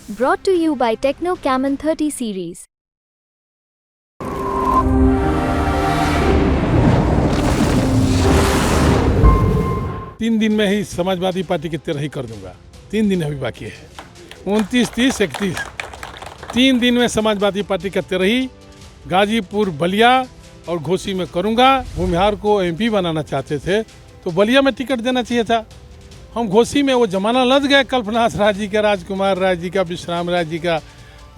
Brought to you by Techno Camon 30 series. तीन दिन में ही समाजवादी पार्टी की तरह ही कर दूंगा। 3 दिन अभी बाकी है, 29, 30, 31। 3 दिन में समाजवादी पार्टी का तरह ही गाजीपुर, बलिया और घोसी में करूंगा। भूमिहार को एमपी बनाना चाहते थे तो बलिया में टिकट देना चाहिए था। हम घोसी में वो जमाना लद गए, कल्पनाथ राय जी का, राजकुमार राय जी का, विश्राम राय जी का,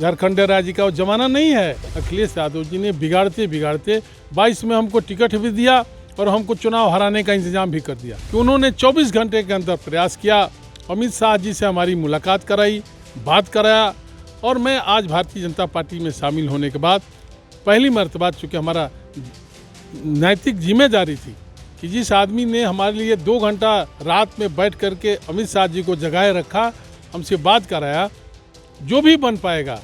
झारखंड राय जी का, वो जमाना नहीं है। अखिलेश यादव जी ने बिगाड़ते बिगाड़ते 22 में हमको टिकट भी दिया और हमको चुनाव हराने का इंतजाम भी कर दिया कि उन्होंने 24 घंटे के अंदर प्रयास किया। अमित शाह जी से हमारी मुलाकात कराई, बात कराया और मैं आज भारतीय जनता पार्टी में शामिल होने के बाद पहली मर्तबा, चूँकि हमारा नैतिक जिम्मेदारी थी कि जिस आदमी ने हमारे लिए 2 घंटा रात में बैठ करके अमित शाह जी को जगाए रखा, हमसे बात कराया, जो भी बन पाएगा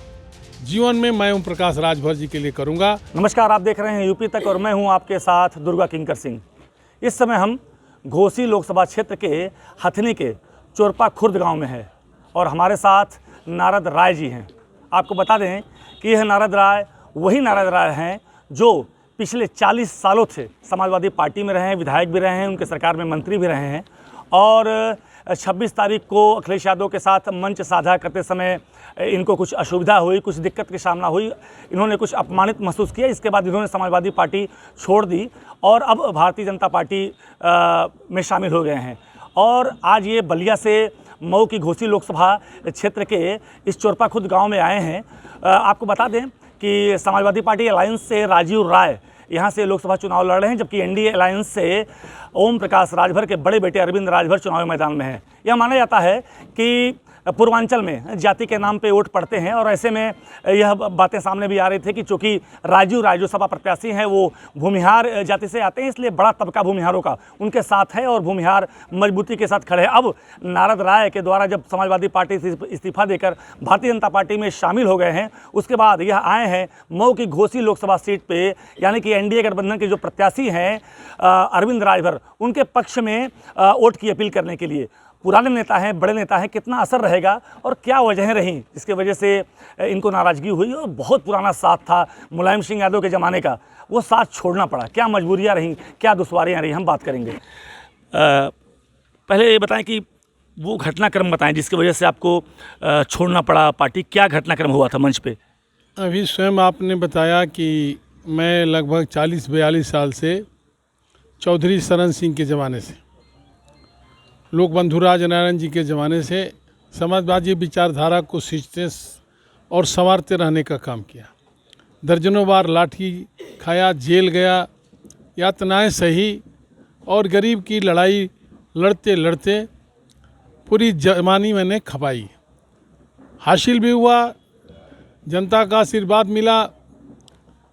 जीवन में मैं ओम प्रकाश राजभर जी के लिए करूंगा। नमस्कार, आप देख रहे हैं यूपी तक और मैं हूं आपके साथ दुर्गा किंकर सिंह। इस समय हम घोसी लोकसभा क्षेत्र के हथनी के चोरपा खुर्द गांव में है और हमारे साथ नारद राय जी हैं। आपको बता दें कि यह नारद राय वही नारद राय हैं जो पिछले 40 सालों से समाजवादी पार्टी में रहे हैं, विधायक भी रहे हैं, उनके सरकार में मंत्री भी रहे हैं और 26 तारीख को अखिलेश यादव के साथ मंच साझा करते समय इनको कुछ असुविधा हुई, कुछ दिक्कत की सामना हुई, इन्होंने कुछ अपमानित महसूस किया। इसके बाद इन्होंने समाजवादी पार्टी छोड़ दी और अब भारतीय जनता पार्टी में शामिल हो गए हैं। और आज ये बलिया से मऊ की घोसी लोकसभा क्षेत्र के इस चोरपा खुर्द गाँव में आए हैं। आपको बता दें कि समाजवादी पार्टी अलायंस से राजीव राय यहाँ से लोकसभा चुनाव लड़ रहे हैं, जबकि एनडीए अलायंस से ओम प्रकाश राजभर के बड़े बेटे अरविंद राजभर चुनावी मैदान में हैं। यह माना जाता है कि पूर्वांचल में जाति के नाम पे वोट पड़ते हैं और ऐसे में यह बातें सामने भी आ रही थी कि चूँकि राजू राय जो सपा प्रत्याशी हैं वो भूमिहार जाति से आते हैं, इसलिए बड़ा तबका भूमिहारों का उनके साथ है और भूमिहार मजबूती के साथ खड़े हैं। अब नारद राय के द्वारा जब समाजवादी पार्टी से इस्तीफा देकर भारतीय जनता पार्टी में शामिल हो गए हैं, उसके बाद यह आए हैं मऊ की घोसी लोकसभा सीट पर, यानी कि एनडीए गठबंधन के जो प्रत्याशी हैं अरविंद राजभर, उनके पक्ष में वोट की अपील करने के लिए। पुराने नेता हैं, बड़े नेता हैं, कितना असर रहेगा और क्या वजहें रहीं जिसके वजह से इनको नाराज़गी हुई। और बहुत पुराना साथ था मुलायम सिंह यादव के ज़माने का, वो साथ छोड़ना पड़ा, क्या मजबूरियां रहीं, क्या दुश्वारियां रहीं, हम बात करेंगे। पहले ये बताएं कि वो घटनाक्रम बताएं जिसकी वजह से आपको छोड़ना पड़ा पार्टी, क्या घटनाक्रम हुआ था मंच पे? अभी स्वयं आपने बताया कि मैं लगभग 40-42 साल से चौधरी शरण सिंह के ज़माने से, लोकबंधु राजनारायण जी के ज़माने से समाजवादी विचारधारा को सींचते और संवारते रहने का काम किया। दर्जनों बार लाठी खाया, जेल गया, यातनाएं सही और गरीब की लड़ाई लड़ते लड़ते पूरी जवानी मैंने खपाई। हासिल भी हुआ, जनता का आशीर्वाद मिला,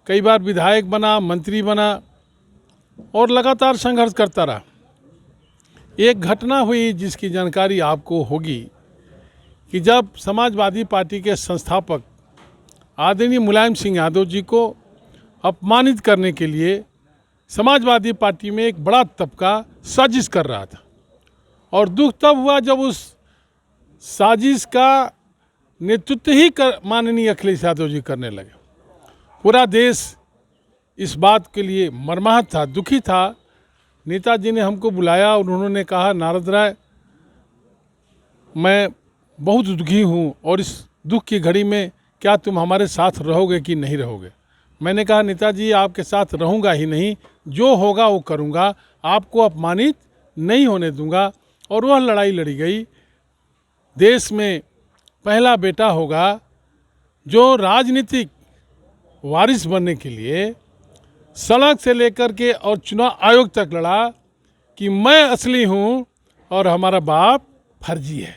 कई बार विधायक बना, मंत्री बना और लगातार संघर्ष करता रहा। एक घटना हुई जिसकी जानकारी आपको होगी कि जब समाजवादी पार्टी के संस्थापक आदरणीय मुलायम सिंह यादव जी को अपमानित करने के लिए समाजवादी पार्टी में एक बड़ा तबका साजिश कर रहा था और दुख तब हुआ जब उस साजिश का नेतृत्व ही माननीय अखिलेश यादव जी करने लगे। पूरा देश इस बात के लिए मर्माहत था, दुखी था। नेताजी ने हमको बुलाया और उन्होंने कहा, नारद राय, मैं बहुत दुखी हूँ और इस दुख की घड़ी में क्या तुम हमारे साथ रहोगे कि नहीं रहोगे? मैंने कहा, नेताजी आपके साथ रहूँगा ही नहीं, जो होगा वो करूँगा, आपको अपमानित नहीं होने दूँगा। और वह लड़ाई लड़ी गई। देश में पहला बेटा होगा जो राजनीतिक वारिस बनने के लिए सड़क से लेकर के और चुनाव आयोग तक लड़ा कि मैं असली हूँ और हमारा बाप फर्जी है।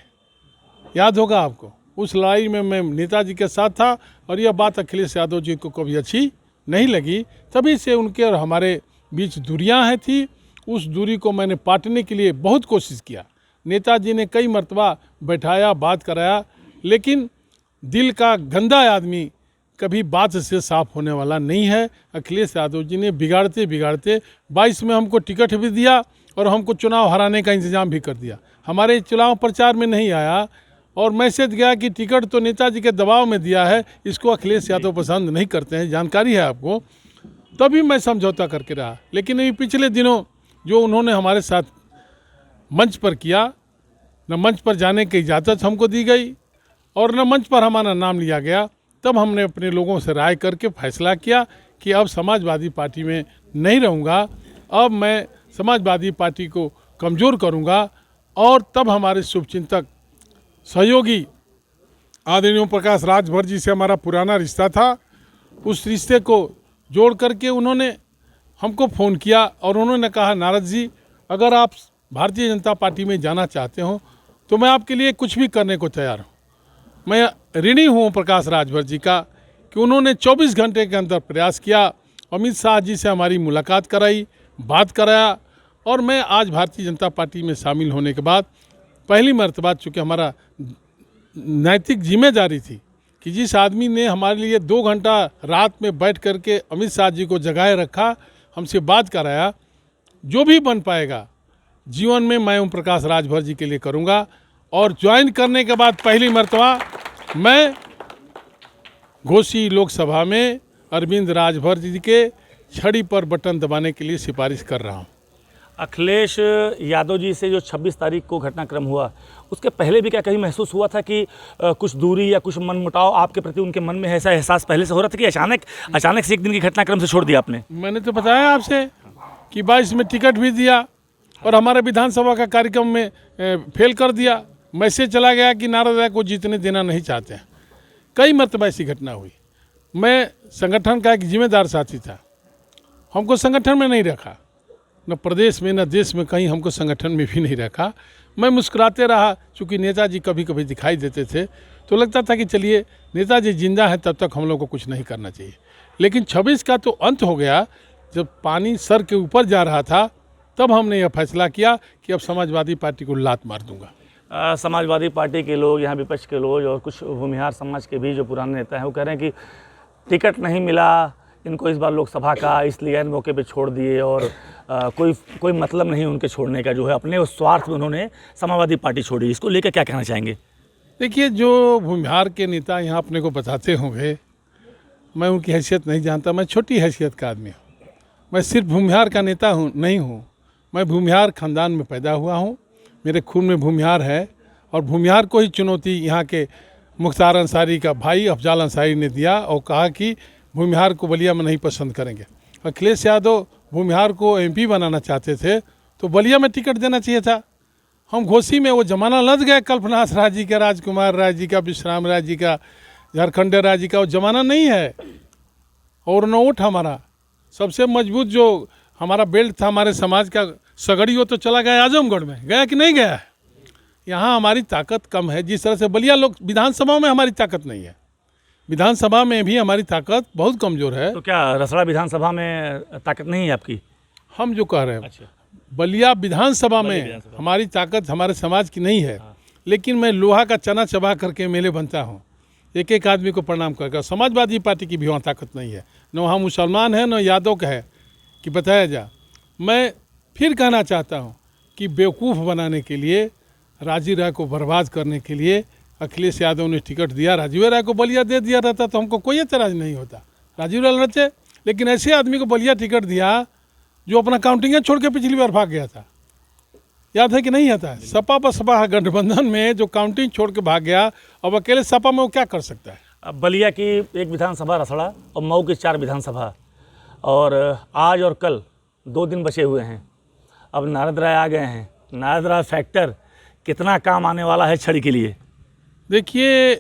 याद होगा आपको, उस लड़ाई में मैं नेताजी के साथ था और यह बात अखिलेश यादव जी को कभी अच्छी नहीं लगी। तभी से उनके और हमारे बीच दूरियां हैं थी। उस दूरी को मैंने पाटने के लिए बहुत कोशिश किया। नेताजी ने कई मर्तबा बैठाया, बात कराया, लेकिन दिल का गंदा आदमी कभी बात से साफ होने वाला नहीं है। अखिलेश यादव जी ने बिगाड़ते बिगाड़ते 22 में हमको टिकट भी दिया और हमको चुनाव हराने का इंतजाम भी कर दिया। हमारे चुनाव प्रचार में नहीं आया और मैसेज गया कि टिकट तो नेताजी के दबाव में दिया है, इसको अखिलेश यादव पसंद नहीं करते हैं, जानकारी है आपको। तभी मैं समझौता करके रहा। लेकिन अभी पिछले दिनों जो उन्होंने हमारे साथ मंच पर किया, न मंच पर जाने की इजाज़त हमको दी गई और न मंच पर हमारा नाम लिया गया, तब हमने अपने लोगों से राय करके फैसला किया कि अब समाजवादी पार्टी में नहीं रहूँगा, अब मैं समाजवादी पार्टी को कमज़ोर करूँगा। और तब हमारे शुभचिंतक सहयोगी आदरणीय ओम प्रकाश राजभर जी से हमारा पुराना रिश्ता था, उस रिश्ते को जोड़ करके उन्होंने हमको फ़ोन किया और उन्होंने कहा, नारद जी अगर आप भारतीय जनता पार्टी में जाना चाहते हो तो मैं आपके लिए कुछ भी करने को तैयार हूँ। मैं ऋणी हूँ ओम प्रकाश राजभर जी का कि उन्होंने 24 घंटे के अंदर प्रयास किया, अमित शाह जी से हमारी मुलाकात कराई, बात कराया और मैं आज भारतीय जनता पार्टी में शामिल होने के बाद पहली मर्तबा, चूँकि हमारा नैतिक जिम्मेदारी थी कि जिस आदमी ने हमारे लिए 2 घंटा रात में बैठ करके अमित शाह जी को जगाए रखा, हमसे बात कराया, जो भी बन पाएगा जीवन में मैं ओम प्रकाश राजभर जी के लिए करूंगा। और ज्वाइन करने के बाद पहली मर्तबा मैं घोसी लोकसभा में अरविंद राजभर जी के छड़ी पर बटन दबाने के लिए सिफारिश कर रहा हूं। अखिलेश यादव जी से जो 26 तारीख को घटनाक्रम हुआ, उसके पहले भी क्या कहीं महसूस हुआ था कि कुछ दूरी या कुछ मनमुटाव आपके प्रति उनके मन में, ऐसा एहसास पहले से हो रहा था कि अचानक से एक दिन की घटनाक्रम से छोड़ दिया आपने? मैंने तो बताया आपसे कि 22 में टिकट भी दिया और हमारे विधानसभा का कार्यक्रम में फेल कर दिया। मैसेज चला गया कि नारद राय को जीतने देना नहीं चाहते हैं। कई मरतबा ऐसी घटना हुई। मैं संगठन का एक जिम्मेदार साथी था, हमको संगठन में नहीं रखा, न प्रदेश में न देश में, कहीं हमको संगठन में भी नहीं रखा। मैं मुस्कुराते रहा, चूँकि नेताजी कभी कभी दिखाई देते थे तो लगता था कि चलिए नेताजी जिंदा है, तब तक हम लोग को कुछ नहीं करना चाहिए। लेकिन 26 का तो अंत हो गया, जब पानी सर के ऊपर जा रहा था, तब हमने यह फैसला किया कि अब समाजवादी पार्टी को लात मार दूंगा। समाजवादी पार्टी के लोग, यहाँ विपक्ष के लोग और कुछ भूमिहार समाज के भी जो पुराने नेता हैं, वो कह रहे हैं कि टिकट नहीं मिला इनको इस बार लोकसभा का, इसलिए इन मौके पे छोड़ दिए और कोई मतलब नहीं उनके छोड़ने का, जो है अपने उस स्वार्थ में उन्होंने समाजवादी पार्टी छोड़ी। इसको लेकर क्या कहना चाहेंगे? देखिए, जो भूमिहार के नेता यहाँ अपने को बताते होंगे, मैं उनकी हैसियत नहीं जानता। मैं छोटी हैसियत का आदमी हूँ। मैं सिर्फ भूमिहार का नेता नहीं हूँ, मैं भूमिहार खानदान में पैदा हुआ हूँ, मेरे खून में भूमिहार है। और भूमिहार को ही चुनौती यहाँ के मुख्तार अंसारी का भाई अफजाल अंसारी ने दिया और कहा कि भूमिहार को बलिया में नहीं पसंद करेंगे। अखिलेश यादव भूमिहार को एमपी बनाना चाहते थे तो बलिया में टिकट देना चाहिए था। हम घोसी में, वो जमाना लद गए कल्पनाथ राय जी का, राजकुमार राय जी का, विश्राम राय जी का, झारखंड राय जी का, वो जमाना नहीं है। और नोट हमारा सबसे मजबूत जो हमारा बेल्ट था हमारे समाज का, सगड़ी, वो तो चला गया आजमगढ़ में, गया कि नहीं गया है? यहाँ हमारी ताकत कम है। जिस तरह से बलिया लोग विधानसभा में हमारी ताकत नहीं है, विधानसभा में भी हमारी ताकत बहुत कमज़ोर है। तो क्या रसड़ा विधानसभा में ताकत नहीं है आपकी? हम जो कह रहे हैं, अच्छा, बलिया विधानसभा में हमारी ताकत हमारे समाज की नहीं है। लेकिन मैं लोहा का चना चबा करके मेले बनता हूँ, एक एक आदमी को प्रणाम करके। समाजवादी पार्टी की भी वहाँ ताकत नहीं है, न वहाँ मुसलमान है न यादव का है कि बताया जा। मैं फिर कहना चाहता हूँ कि बेवकूफ़ बनाने के लिए, राजीव राय को बर्बाद करने के लिए अखिलेश यादव ने टिकट दिया। राजीव राय को बलिया दे दिया रहता तो हमको कोई एतराज़ नहीं होता, राजीव राय लड़ते। लेकिन ऐसे आदमी को बलिया टिकट दिया जो अपना काउंटिंग छोड़ के पिछली बार भाग गया था, याद है कि नहीं आता है? सपा बसपा गठबंधन में जो काउंटिंग छोड़ के भाग गया, अब अकेले सपा में वो क्या कर सकता है? अब बलिया की एक विधानसभा रसड़ा और मऊ की 4 विधानसभा, और आज और कल 2 दिन बचे हुए हैं। अब नारद राय आ गए हैं। नारद राय फैक्टर कितना काम आने वाला है छड़ी के लिए? देखिए,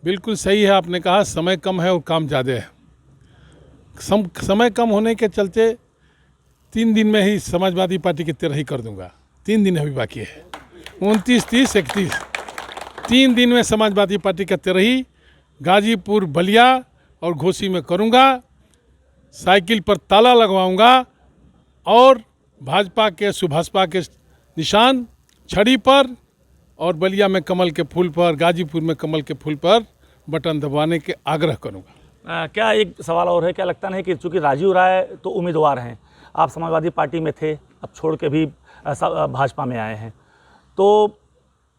बिल्कुल सही है आपने कहा, समय कम है और काम ज़्यादा है। समय कम होने के चलते 3 दिन में ही समाजवादी पार्टी की तिरही कर दूंगा। 3 दिन अभी बाकी है, 29, 30, 31। 3 दिन में समाजवादी पार्टी का तिरही गाजीपुर, बलिया और घोसी में करूंगा। साइकिल पर ताला लगवाऊंगा और भाजपा के, सुभाषपा के निशान छड़ी पर और बलिया में कमल के फूल पर, गाजीपुर में कमल के फूल पर बटन दबाने के आग्रह करूंगा। क्या एक सवाल और है, क्या लगता नहीं कि चूँकि राजीव राय तो उम्मीदवार हैं, आप समाजवादी पार्टी में थे, अब छोड़ के भी भाजपा में आए हैं, तो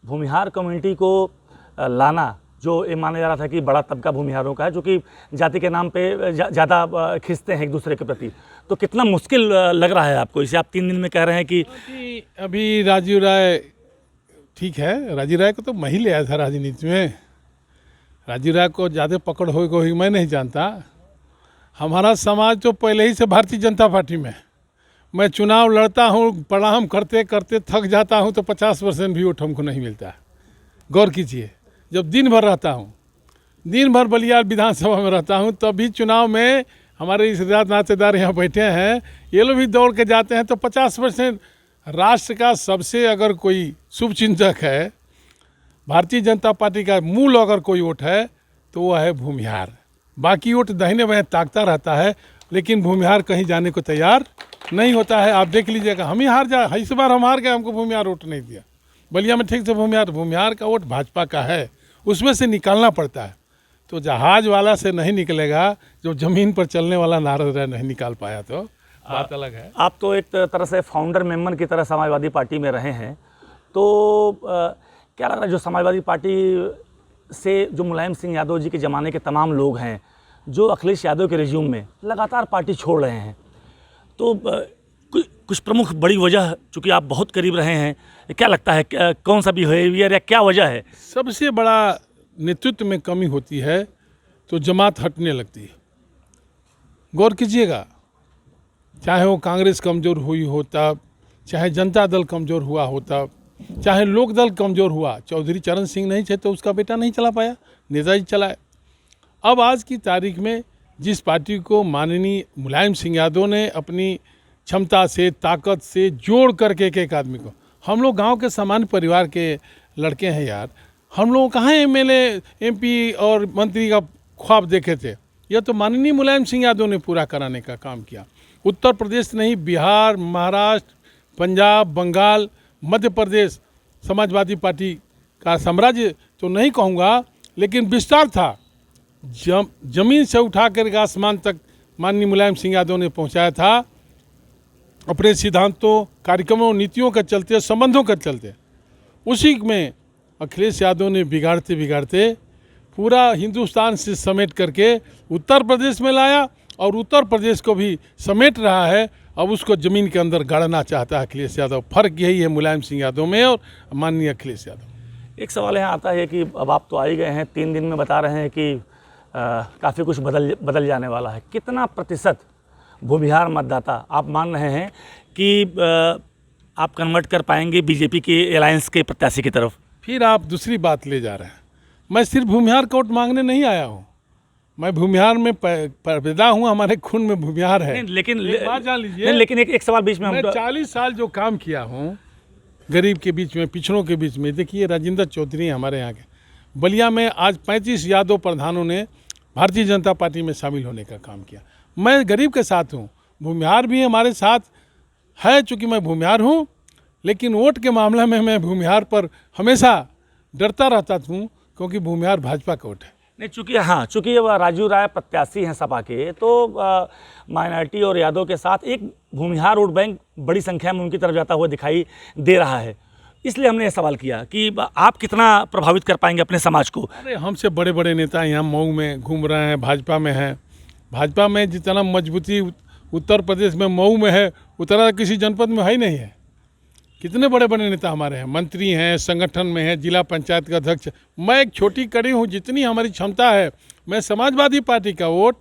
भूमिहार कम्युनिटी को लाना जो ये माना जा रहा था कि बड़ा तबका भूमिहारों का है, जो कि जाति के नाम पे ज़्यादा खींचते हैं एक दूसरे के प्रति, तो कितना मुश्किल लग रहा है आपको? इसे आप 3 दिन में कह रहे हैं कि अभी राजीव राय ठीक है, राजीव राय को तो मैं ही ले आया था राजनीति में। राजीव राय को ज़्यादा पकड़ होगी मैं नहीं जानता। हमारा समाज तो पहले ही से भारतीय जनता पार्टी में। मैं चुनाव लड़ता हूँ, प्रणाम करते करते थक जाता हूँ तो 50% भी वोट हमको नहीं मिलता है। गौर कीजिए, जब दिन भर रहता हूँ, दिन भर बलिया विधानसभा में रहता हूँ, तब भी चुनाव में हमारे रिश्तेदार नातेदार यहाँ बैठे हैं, ये लोग भी दौड़ के जाते हैं तो 50%। राष्ट्र का सबसे अगर कोई शुभ चिंतक है, भारतीय जनता पार्टी का मूल अगर कोई वोट है तो वो है भूमिहार। बाकी वोट दाहिने बाएं ताकता रहता है, लेकिन भूमिहार कहीं जाने को तैयार नहीं होता है। आप देख लीजिएगा, हम ही हार जा, इस बार हम हार गए, हमको भूमिहार वोट नहीं दिया। बलिया में ठीक से भूमिहार का वोट भाजपा का है, उसमें से निकालना पड़ता है। तो जहाज वाला से नहीं निकलेगा, जो ज़मीन पर चलने वाला नारद राय नहीं निकाल पाया तो बात अलग है। आप तो एक तरह से फाउंडर मेंबर की तरह समाजवादी पार्टी में रहे हैं, तो क्या लग रहा है जो समाजवादी पार्टी से जो मुलायम सिंह यादव जी के ज़माने के तमाम लोग हैं जो अखिलेश यादव के रिज्यूम में लगातार पार्टी छोड़ रहे हैं, तो कुछ प्रमुख बड़ी वजह, चूँकि आप बहुत करीब रहे हैं, क्या लगता है कौन सा बिहेवियर या क्या वजह है? सबसे बड़ा नेतृत्व में कमी होती है तो जमात हटने लगती है। गौर कीजिएगा, चाहे वो कांग्रेस कमज़ोर हुई हो तब, चाहे जनता दल कमज़ोर हुआ हो तब, चाहे लोक दल कमज़ोर हुआ, चौधरी चरण सिंह नहीं थे तो उसका बेटा नहीं चला पाया, नेताजी चलाए। अब आज की तारीख में जिस पार्टी को माननीय मुलायम सिंह यादव ने अपनी क्षमता से, ताकत से जोड़ करके एक आदमी को, हम लोग गांव के सामान्य परिवार के लड़के हैं यार, हम लोग कहाँ एमएलए, एमपी और मंत्री का ख्वाब देखे थे? यह तो माननीय मुलायम सिंह यादव ने पूरा कराने का काम किया। उत्तर प्रदेश नहीं, बिहार, महाराष्ट्र, पंजाब, बंगाल, मध्य प्रदेश समाजवादी पार्टी का साम्राज्य तो नहीं कहूँगा, लेकिन विस्तार था। जमीन से उठा कर आसमान तक माननीय मुलायम सिंह यादव ने पहुँचाया था, अपने सिद्धांतों, कार्यक्रमों, नीतियों के चलते, संबंधों के चलते। उसी में अखिलेश यादव ने बिगाड़ते बिगाड़ते पूरा हिंदुस्तान से समेट करके उत्तर प्रदेश में लाया, और उत्तर प्रदेश को भी समेट रहा है। अब उसको ज़मीन के अंदर गाड़ना चाहता है अखिलेश यादव। फर्क यही है मुलायम सिंह यादव में और माननीय अखिलेश यादव। एक सवाल यहाँ आता है कि अब आप तो आ ही गए हैं, 3 दिन में बता रहे हैं कि काफ़ी कुछ बदल जाने वाला है। कितना प्रतिशत भूमिहार मतदाता आप मान रहे हैं कि आप कन्वर्ट कर पाएंगे बीजेपी के अलायंस के प्रत्याशी की तरफ? फिर आप दूसरी बात ले जा रहे हैं। मैं सिर्फ भूमिहार का वोट मांगने नहीं आया हूँ, मैं भूमिहार में पैदा हूँ, हमारे खून में भूमिहार है। लेकिन बात जान लीजिए, लेकिन एक सवाल बीच में मैं 40 साल जो काम किया हूँ गरीब के बीच में, पिछड़ों के बीच में। देखिए राजेंद्र चौधरी हमारे यहाँ के, बलिया में आज 35 यादव प्रधानों ने भारतीय जनता पार्टी में शामिल होने का काम किया। मैं गरीब के साथ हूँ, भूमिहार भी हमारे साथ है, चूँकि मैं भूमिहार हूँ, लेकिन वोट के मामले में मैं भूमिहार पर हमेशा डरता रहता हूँ, क्योंकि भूमिहार भाजपा का वोट है। नहीं, चूँकि राजीव राय प्रत्याशी हैं सपा के, तो माइनॉरिटी और यादव के साथ एक भूमिहार वोट बैंक बड़ी संख्या में उनकी तरफ जाता हुआ दिखाई दे रहा है। इसलिए हमने ये सवाल किया कि आप कितना प्रभावित कर पाएंगे अपने समाज को? अरे हमसे बड़े बड़े नेता यहाँ मऊ में घूम रहे हैं, भाजपा में हैं। भाजपा में जितना मजबूती उत्तर प्रदेश में मऊ में है, उतना किसी जनपद में है ही नहीं है। कितने बड़े बड़े नेता हमारे हैं, मंत्री हैं, संगठन में हैं, जिला पंचायत का अध्यक्ष। मैं एक छोटी कड़ी हूँ, जितनी हमारी क्षमता है मैं समाजवादी पार्टी का वोट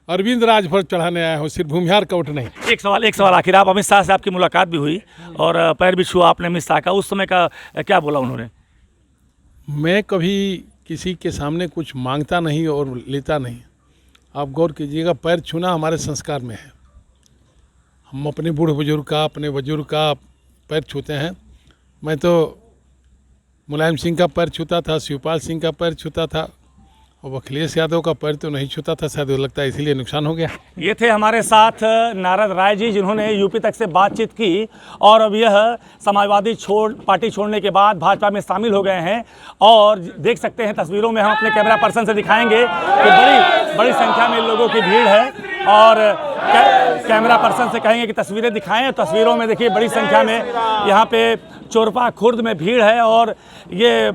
अरविंद राज पर चढ़ाने आया हूँ, सिर्फ भूमिहार का वोट नहीं। एक सवाल आखिर, आप अमित शाह से आपकी मुलाकात भी हुई और पैर भी छुआ आपने अमित शाह का, उस समय का क्या बोला उन्होंने? मैं कभी किसी के सामने कुछ मांगता नहीं और लेता नहीं। आप गौर कीजिएगा, पैर छूना हमारे संस्कार में है। हम अपने बूढ़े बुजुर्ग का, अपने बुजुर्ग का पैर छूते हैं। मैं तो मुलायम सिंह का पैर छूता था, शिवपाल सिंह का पैर छूता था, और अखिलेश यादव का पैर तो नहीं छूता था, शायद लगता है इसीलिए नुकसान हो गया। ये थे हमारे साथ नारद राय जी, जिन्होंने यूपी तक से बातचीत की और अब यह समाजवादी पार्टी छोड़ने के बाद भाजपा में शामिल हो गए हैं। और देख सकते हैं तस्वीरों में, हम अपने कैमरा पर्सन से दिखाएंगे कि बड़ी संख्या में लोगों की भीड़ है, और कैमरा पर्सन से कहेंगे कि तस्वीरें दिखाएं। तस्वीरों में देखिए बड़ी संख्या में यहाँ पे चोरपा खुर्द में भीड़ है और ये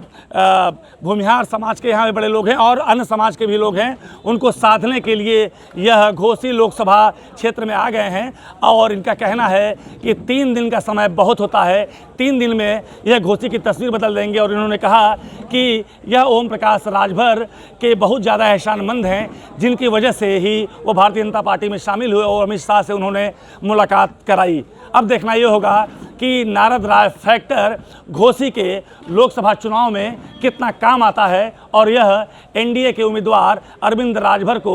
भूमिहार समाज के यहाँ भी बड़े लोग हैं और अन्य समाज के भी लोग हैं। उनको साधने के लिए यह घोसी लोकसभा क्षेत्र में आ गए हैं और इनका कहना है कि 3 दिन का समय बहुत होता है, 3 दिन में यह घोसी की तस्वीर बदल देंगे। और इन्होंने कहा कि यह ओम प्रकाश राजभर के बहुत ज़्यादा एहसानमंद हैं, जिनकी वजह से ही वो भारतीय जनता पार्टी में शामिल हुए और अमित शाह से उन्होंने मुलाकात कराई। अब देखना ये होगा कि नारद राय फैक्टर घोसी के लोकसभा चुनाव में कितना काम आता है और यह एनडीए के उम्मीदवार अरविंद राजभर को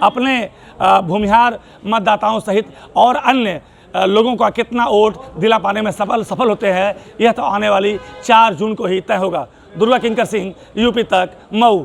अपने भूमिहार मतदाताओं सहित और अन्य लोगों का कितना वोट दिला पाने में सफल होते हैं, यह तो आने वाली 4 जून को ही तय होगा। दुर्गा किंकर सिंह, यूपी तक, मऊ।